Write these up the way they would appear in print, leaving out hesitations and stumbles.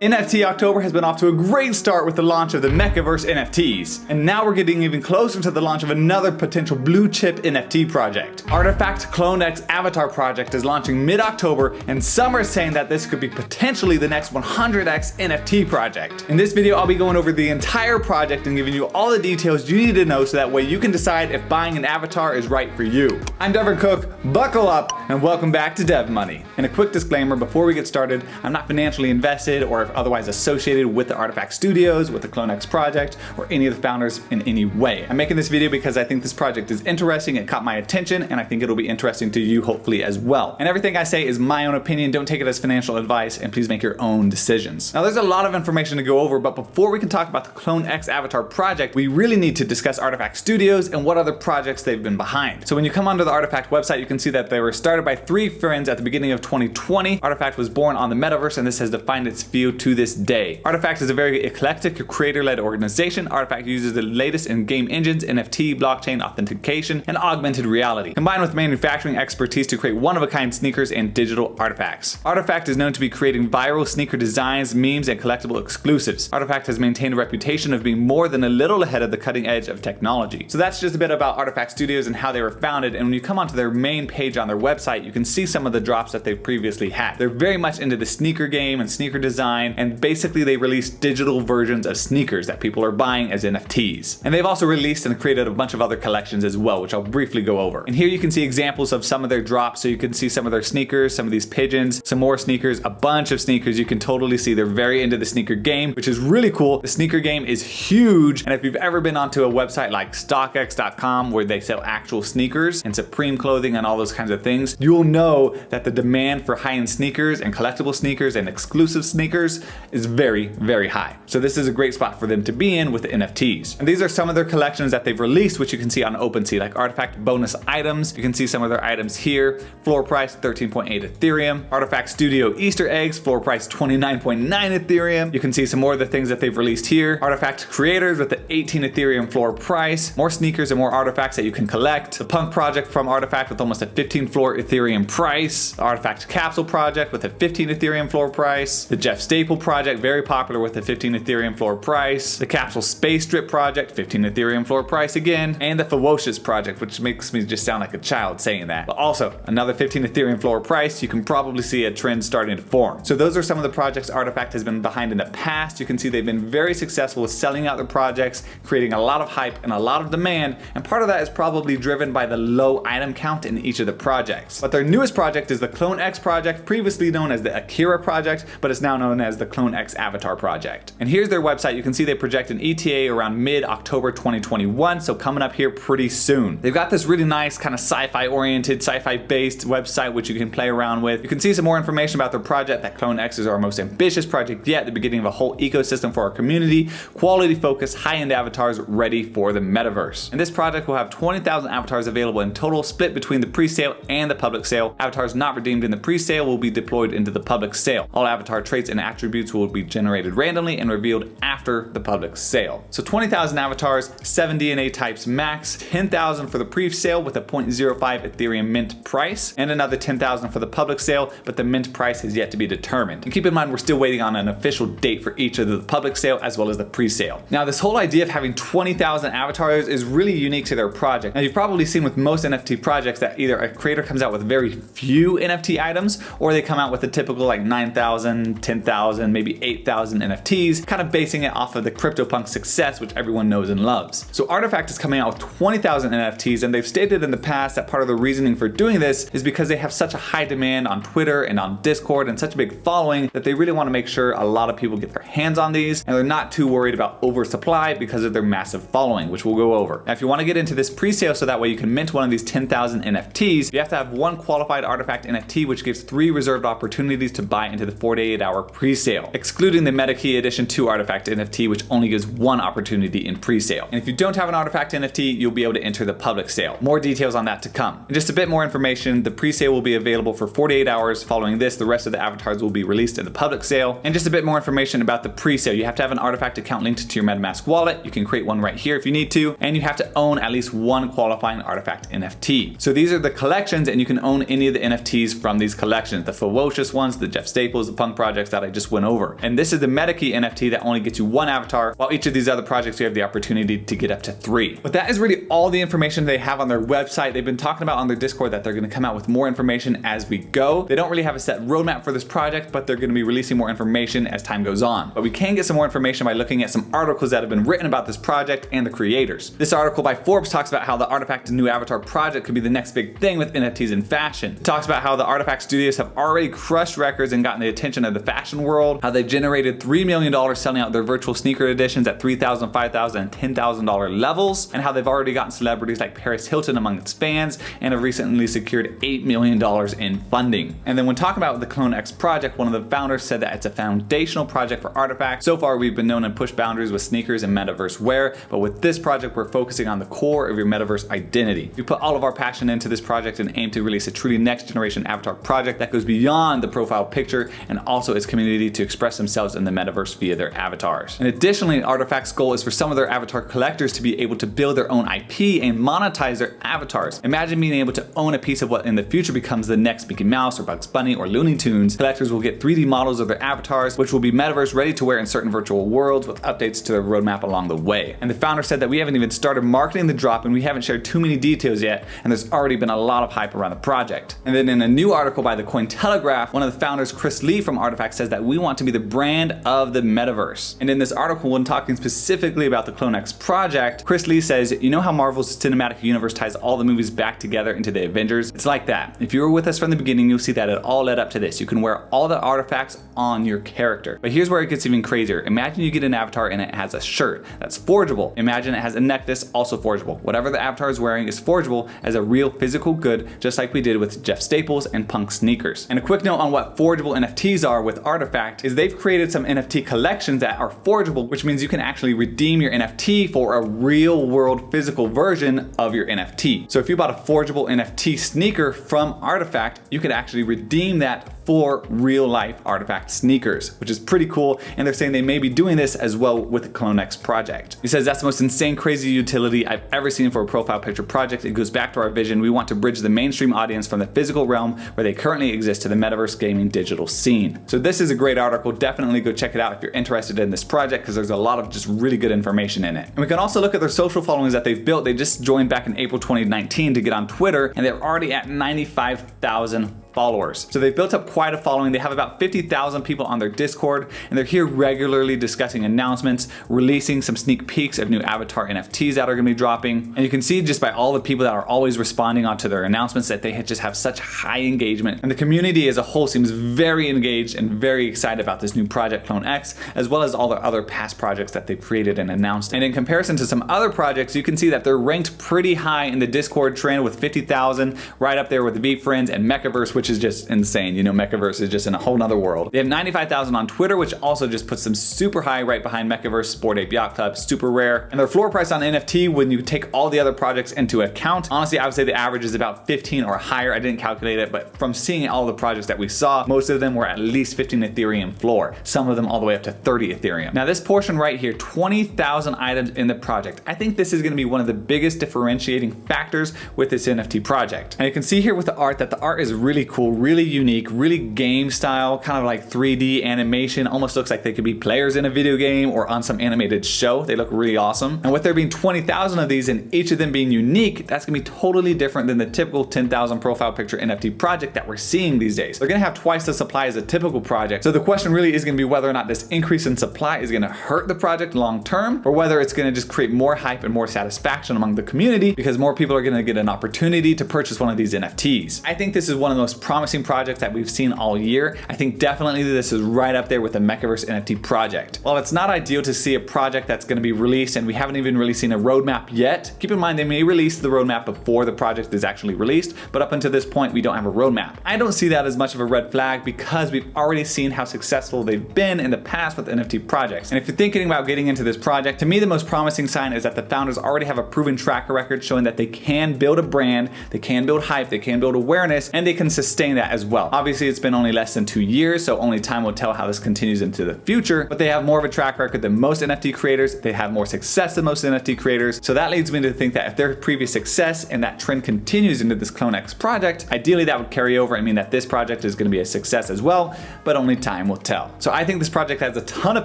NFT October has been off to a great start with the launch of the Mechaverse NFTs, and now we're getting even closer to the launch of another potential blue chip NFT project. RTFKT CloneX Avatar Project is launching mid-October, and some are saying that this could be potentially the next 100x NFT project. In this video, I'll be going over the entire project and giving you all the details you need to know so that way you can decide if buying an avatar is right for you. I'm Devin Cook, buckle up, and welcome back to DevMoney. And a quick disclaimer before we get started, I'm not financially invested or otherwise associated with the RTFKT Studios, with the CloneX project, or any of the founders in any way. I'm making this video because I think this project is interesting, it caught my attention, and I think it'll be interesting to you hopefully as well. And everything I say is my own opinion, don't take it as financial advice, and please make your own decisions. Now there's a lot of information to go over, but before we can talk about the CloneX Avatar project, we really need to discuss RTFKT Studios and what other projects they've been behind. So when you come onto the RTFKT website, you can see that they were started by 3 friends at the beginning of 2020. RTFKT was born on the metaverse, and this has defined its field to this day. RTFKT is a very eclectic, creator-led organization. RTFKT uses the latest in game engines, NFT, blockchain, authentication, and augmented reality, combined with manufacturing expertise to create one-of-a-kind sneakers and digital artifacts. RTFKT is known to be creating viral sneaker designs, memes, and collectible exclusives. RTFKT has maintained a reputation of being more than a little ahead of the cutting edge of technology. So that's just a bit about RTFKT Studios and how they were founded, and when you come onto their main page on their website, you can see some of the drops that they've previously had. They're very much into the sneaker game and sneaker design, and basically they release digital versions of sneakers that people are buying as NFTs. And they've also released and created a bunch of other collections as well, which I'll briefly go over. And here you can see examples of some of their drops, so you can see some of their sneakers, some of these pigeons, some more sneakers, a bunch of sneakers. You can totally see they're very into the sneaker game, which is really cool. The sneaker game is huge, and if you've ever been onto a website like StockX.com where they sell actual sneakers and Supreme clothing and all those kinds of things, you'll know that the demand for high-end sneakers and collectible sneakers and exclusive sneakers is very high. So this is a great spot for them to be in with the NFTs. And these are some of their collections that they've released, which you can see on OpenSea, like RTFKT bonus items. You can see some of their items here. Floor price 13.8 Ethereum. RTFKT Studio Easter eggs, floor price 29.9 Ethereum. You can see some more of the things that they've released here. RTFKT creators with the 18 Ethereum floor price. More sneakers and more artifacts that you can collect. The Punk project from RTFKT with almost a 15 floor Ethereum price. The RTFKT Capsule project with a 15 Ethereum floor price. The Jeff Staple project, very popular with the 15 Ethereum floor price. The Capsule Space Strip project, 15 Ethereum floor price again. And the Ferocious project, which makes me just sound like a child saying that. But also, another 15 Ethereum floor price. You can probably see a trend starting to form. So those are some of the projects RTFKT has been behind in the past. You can see they've been very successful with selling out their projects, creating a lot of hype and a lot of demand. And part of that is probably driven by the low item count in each of the projects. But their newest project is the CloneX project, previously known as the Akira project, but it's now known as the CloneX Avatar project. And here's their website. You can see they project an ETA around mid-October 2021, so coming up here pretty soon. They've got this really nice kind of sci-fi oriented, sci-fi based website which you can play around with. You can see some more information about their project, that CloneX is our most ambitious project yet, the beginning of a whole ecosystem for our community, quality focused, high-end avatars ready for the metaverse. And this project will have 20,000 avatars available in total, split between the pre-sale and the public sale. Avatars not redeemed in the pre-sale will be deployed into the public sale. All avatar traits and attributes will be generated randomly and revealed after the public sale. So 20,000 avatars, 7 DNA types max, 10,000 for the pre-sale with a 0.05 Ethereum mint price, and another 10,000 for the public sale, but the mint price is yet to be determined. And keep in mind, we're still waiting on an official date for each of the public sale as well as the pre-sale. Now, this whole idea of having 20,000 avatars is really unique to their project. Now, you've probably seen with most NFT projects that either a creator comes out with very few NFT items, or they come out with a typical like 9,000, 10,000, maybe 8,000 NFTs, kind of basing it off of the CryptoPunk success, which everyone knows and loves. So RTFKT is coming out with 20,000 NFTs, and they've stated in the past that part of the reasoning for doing this is because they have such a high demand on Twitter and on Discord and such a big following that they really want to make sure a lot of people get their hands on these, and they're not too worried about oversupply because of their massive following, which we'll go over. Now, if you want to get into this pre-sale so that way you can mint one of these 10,000 NFTs, you have to have one qualified RTFKT NFT, which gives 3 reserved opportunities to buy into the 48-hour pre-sale, excluding the MetaKey Edition 2 RTFKT NFT, which only gives 1 opportunity in pre-sale. And if you don't have an RTFKT NFT, you'll be able to enter the public sale. More details on that to come. And just a bit more information, the pre-sale will be available for 48 hours. Following this, the rest of the avatars will be released in the public sale. And just a bit more information about the pre-sale. You have to have an RTFKT account linked to your MetaMask wallet. You can create one right here if you need to, and you have to own at least 1 qualifying RTFKT NFT. So these are the collections, and you can own any of the NFTs from these collections. The Ferocious ones, the Jeff Staples, the Punk projects that I just just went over. And this is the Metakey NFT that only gets you 1 avatar, while each of these other projects you have the opportunity to get up to 3. But that is really all the information they have on their website. They've been talking about on their Discord that they're going to come out with more information as we go. They don't really have a set roadmap for this project, but they're going to be releasing more information as time goes on. But we can get some more information by looking at some articles that have been written about this project and the creators. This article by Forbes talks about how the RTFKT new Avatar project could be the next big thing with NFTs in fashion. It talks about how the RTFKT studios have already crushed records and gotten the attention of the fashion world, how they've generated $3 million selling out their virtual sneaker editions at $3,000, $5,000, and $10,000 levels, and how they've already gotten celebrities like Paris Hilton among its fans and have recently secured $8 million in funding. And then when talking about the CloneX project, one of the founders said that it's a foundational project for RTFKT. So far we've been known to push boundaries with sneakers and metaverse wear, but with this project we're focusing on the core of your metaverse identity. We put all of our passion into this project and aim to release a truly next generation avatar project that goes beyond the profile picture and also its community to express themselves in the metaverse via their avatars. And additionally, RTFKT's goal is for some of their avatar collectors to be able to build their own IP and monetize their avatars. Imagine being able to own a piece of what in the future becomes the next Mickey Mouse or Bugs Bunny or Looney Tunes. Collectors will get 3D models of their avatars, which will be metaverse ready to wear in certain virtual worlds with updates to their roadmap along the way. And the founder said that we haven't even started marketing the drop and we haven't shared too many details yet, and there's already been a lot of hype around the project. And then in a new article by the Cointelegraph, one of the founders, Chris Lee from RTFKT, says that we want to be the brand of the metaverse. And in this article, when talking specifically about the CloneX project, Chris Lee says, you know how Marvel's cinematic universe ties all the movies back together into the Avengers? It's like that. If you were with us from the beginning, you'll see that it all led up to this. You can wear all the artifacts on your character. But here's where it gets even crazier. Imagine you get an avatar and it has a shirt that's forgeable. Imagine it has a necklace, also forgeable. Whatever the avatar is wearing is forgeable as a real physical good, just like we did with Jeff Staples and Punk sneakers. And a quick note on what forgeable NFTs are with RTFKT is they've created some NFT collections that are forgeable, which means you can actually redeem your NFT for a real world physical version of your NFT. So if you bought a forgeable NFT sneaker from RTFKT, you could actually redeem that for real life RTFKT sneakers, which is pretty cool. And they're saying they may be doing this as well with the CloneX project. He says that's the most insane, crazy utility I've ever seen for a profile picture project. It goes back to our vision. We want to bridge the mainstream audience from the physical realm where they currently exist to the metaverse gaming digital scene. So this is a great article. Definitely go check it out if you're interested in this project, because there's a lot of just really good information in it. And we can also look at their social followings that they've built. They just joined back in April 2019 to get on Twitter, and they're already at 95,000 followers. So they've built up quite a following. They have about 50,000 people on their Discord, and they're here regularly discussing announcements, releasing some sneak peeks of new avatar NFTs that are going to be dropping. And you can see just by all the people that are always responding onto their announcements that they just have such high engagement. And the community as a whole seems very engaged and very excited about this new project CloneX, as well as all the other past projects that they've created and announced. And in comparison to some other projects, you can see that they're ranked pretty high in the Discord trend with 50,000, right up there with the VFriends and Mechaverse, which is just insane. You know, Mechaverse is just in a whole nother world. They have 95,000 on Twitter, which also just puts them super high right behind Mechaverse, Sport Ape Yacht Club, Super Rare. And their floor price on NFT, when you take all the other projects into account, honestly, I would say the average is about 15 or higher. I didn't calculate it, but from seeing all the projects that we saw, most of them were at least 15 Ethereum floor, some of them all the way up to 30 Ethereum. Now this portion right here, 20,000 items in the project. I think this is going to be one of the biggest differentiating factors with this NFT project. And you can see here with the art that the art is really cool, really unique, really game style, kind of like 3D animation. Almost looks like they could be players in a video game or on some animated show. They look really awesome. And with there being 20,000 of these and each of them being unique, that's gonna be totally different than the typical 10,000 profile picture NFT project that we're seeing these days. They're gonna have twice the supply as a typical project. So the question really is gonna be whether or not this increase in supply is gonna hurt the project long term, or whether it's gonna just create more hype and more satisfaction among the community because more people are gonna get an opportunity to purchase one of these NFTs. I think this is one of the most promising projects that we've seen all year. I think definitely this is right up there with the Mechaverse NFT project. While it's not ideal to see a project that's going to be released and we haven't even released a roadmap yet, keep in mind they may release the roadmap before the project is actually released, but up until this point we don't have a roadmap. I don't see that as much of a red flag because we've already seen how successful they've been in the past with NFT projects. And if you're thinking about getting into this project, to me the most promising sign is that the founders already have a proven track record showing that they can build a brand, they can build hype, they can build awareness, and they can sustain sustain that as well. Obviously, it's been only less than 2 years, so only time will tell how this continues into the future, but they have more of a track record than most NFT creators. They have more success than most NFT creators. So that leads me to think that if their previous success and that trend continues into this CloneX project, ideally that would carry over and mean that this project is going to be a success as well, but only time will tell. So I think this project has a ton of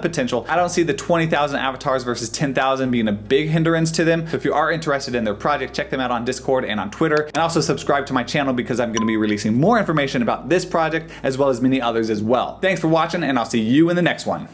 potential. I don't see the 20,000 avatars versus 10,000 being a big hindrance to them. So if you are interested in their project, check them out on Discord and on Twitter, and also subscribe to my channel because I'm going to be releasing more information about this project as well as many others as well. Thanks for watching, and I'll see you in the next one.